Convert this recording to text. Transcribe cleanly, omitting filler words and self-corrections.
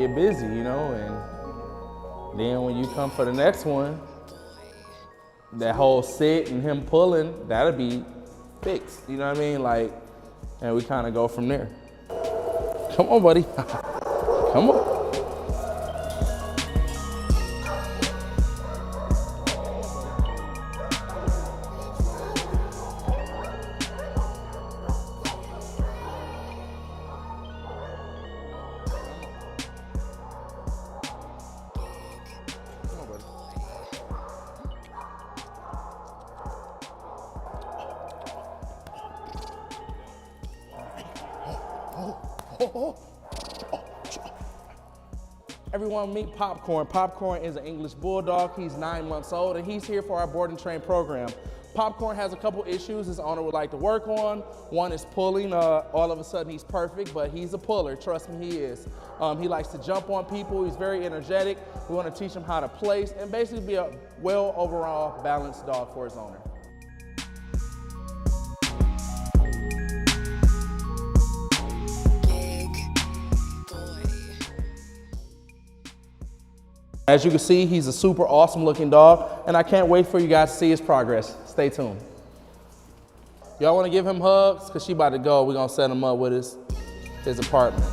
get busy, you know, and then when you come for the next one, that whole sit and him pulling, that'll be fixed, you know what I mean? Like, and we kind of go from there. Come on, buddy. Come on. Everyone meet PopCorn. PopCorn is an English Bulldog. He's 9 months old and he's here for our board and train program. PopCorn has a couple issues his owner would like to work on. One is pulling. All of a sudden he's perfect, but he's a puller. Trust me, he is. He likes to jump on people. He's very energetic. We want to teach him how to place and basically be a well overall balanced dog for his owner. As you can see, he's a super awesome looking dog, and I can't wait for you guys to see his progress. Stay tuned. Y'all want to give him hugs? Because she about to go. We're going to set him up with his apartment.